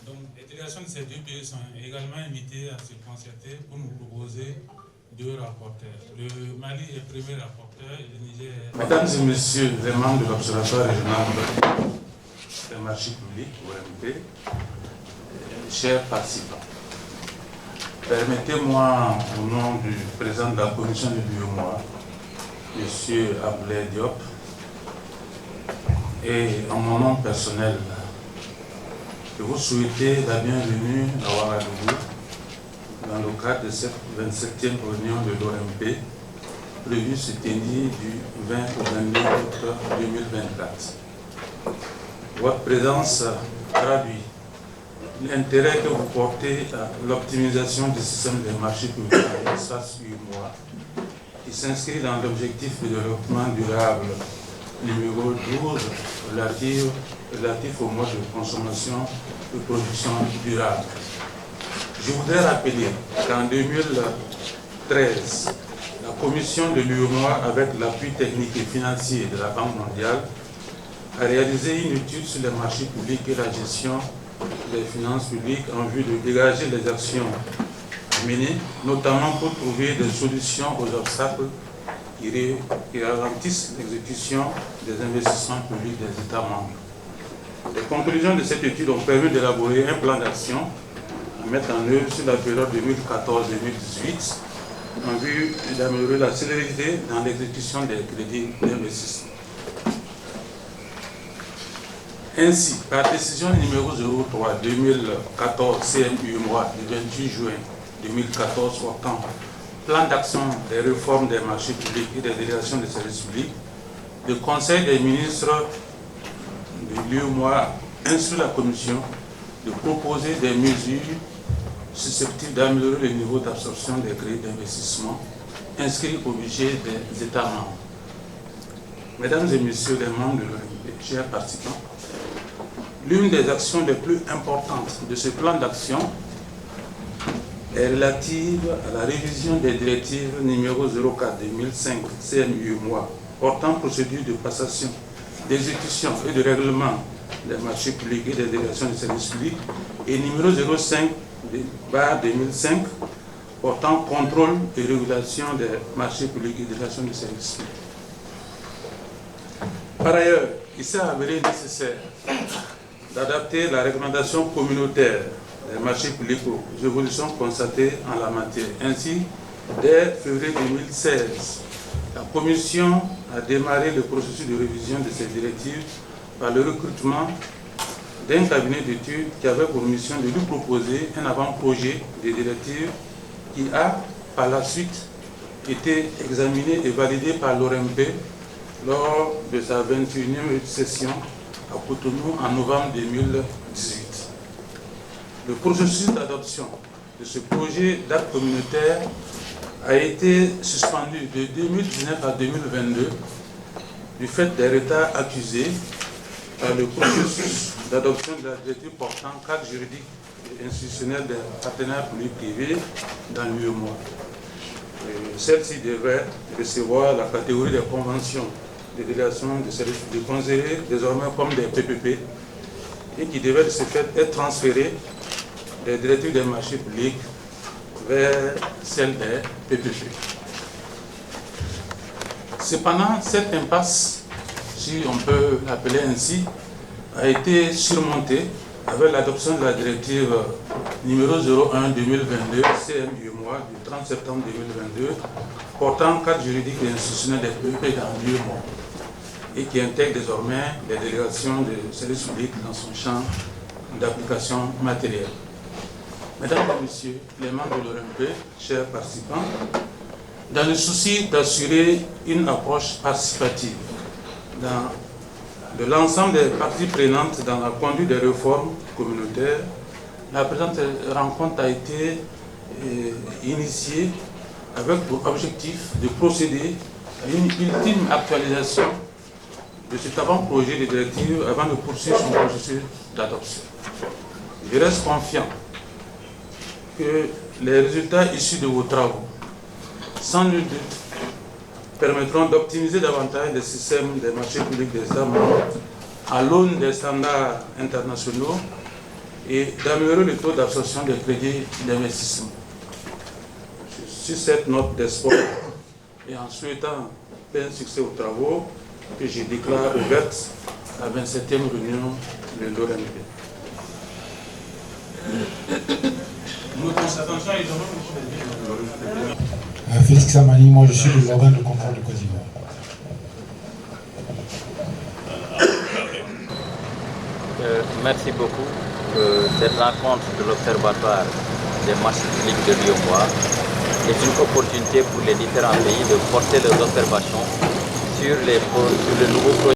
Donc, les délégations de ces deux pays sont également invitées à se concerter pour nous proposer deux rapporteurs. Le Mali est premier rapporteur et le Niger est... Mesdames et messieurs les membres de l'Observatoire régional des marchés publics, OMP, chers participants, permettez-moi, au nom du président de la commission de l'UEMOA, M. Abdoulaye Diop, et en mon nom personnel, je vous souhaiter la bienvenue à Ouagadougou dans le cadre de cette 27e réunion de l'OMP prévue se tenir du 20 au 22 août 2024. Votre présence traduit l'intérêt que vous portez à l'optimisation du système des marchés publics à l'espace UEMOA qui s'inscrit dans l'objectif de développement durable numéro 12 relatif au mode de consommation et production durable. Je voudrais rappeler qu'en 2013, la commission de l'UEMOA, avec l'appui technique et financier de la Banque mondiale, a réalisé une étude sur les marchés publics et la gestion des finances publiques en vue de dégager les actions à mener, notamment pour trouver des solutions aux obstacles qui ralentissent l'exécution des investissements publics des États membres. Les conclusions de cette étude ont permis d'élaborer un plan d'action à mettre en œuvre sur la période 2014-2018 en vue d'améliorer la célérité dans l'exécution des crédits d'investissement. Ainsi, par décision numéro 03-2014 CMU-MOA du 28 juin 2014 portant plan d'action des réformes des marchés publics et des délégations des services publics, le Conseil des ministres de l'UEMOA instruit la Commission de proposer des mesures susceptibles d'améliorer le niveau d'absorption des crédits d'investissement inscrits au budget des États membres. Mesdames et messieurs les membres de l'OMP, chers participants, l'une des actions les plus importantes de ce plan d'action est relative à la révision des directives numéro 04-2005 CMU-MOA portant procédure de passation, d'exécution et de règlement des marchés publics et des délégations de services publics et numéro 05-2005 portant contrôle et régulation des marchés publics et des délégations de services publics. Par ailleurs, il s'est avéré nécessaire d'adapter la réglementation communautaire des marchés publics aux évolutions constatées en la matière. Ainsi, dès février 2016, la Commission a démarré le processus de révision de ces directives par le recrutement d'un cabinet d'études qui avait pour mission de lui proposer un avant-projet de directive qui a, par la suite, été examiné et validé par l'ORMP lors de sa 21e session à Cotonou en novembre 2018. Le processus d'adoption de ce projet d'acte communautaire a été suspendu de 2019 à 2022 du fait des retards accusés par le processus d'adoption de la directive portant cadre juridique et institutionnel des partenaires publics privés dans l'UEMOA. Celle-ci devrait recevoir la catégorie des conventions des délégations de services publics considérées désormais comme des PPP et qui devait de ce fait être transférée des directives des marchés publics vers celles des PPP. Cependant, cette impasse, si on peut l'appeler ainsi, a été surmontée avec l'adoption de la directive numéro 01-2022 CMU-MOA du 30 septembre 2022 portant cadre juridique et institutionnel des PPP dans l'UEMOA et qui intègre désormais les délégations de services publics dans son champ d'application matérielle. Mesdames et messieurs les membres de l'OMP, chers participants, dans le souci d'assurer une approche participative de l'ensemble des parties prenantes dans la conduite des réformes communautaires, la présente rencontre a été initiée avec pour objectif de procéder à une ultime actualisation de cet avant-projet de directive avant de poursuivre son processus d'adoption. Je reste confiant que les résultats issus de vos travaux, sans nul doute, permettront d'optimiser davantage le système des marchés publics des États membres à l'aune des standards internationaux et d'améliorer le taux d'absorption des crédits d'investissement. Sur cette note d'espoir et en souhaitant plein succès aux travaux que je déclare ouverte la 27e réunion de l'OMP. Félix Samani, moi je suis de l'organe de contrôle de Côte d'Ivoire. Merci beaucoup. Cette rencontre de l'Observatoire des marchés publics de Lyon-Bois est une opportunité pour les différents pays de porter leurs observations sur le nouveau projet.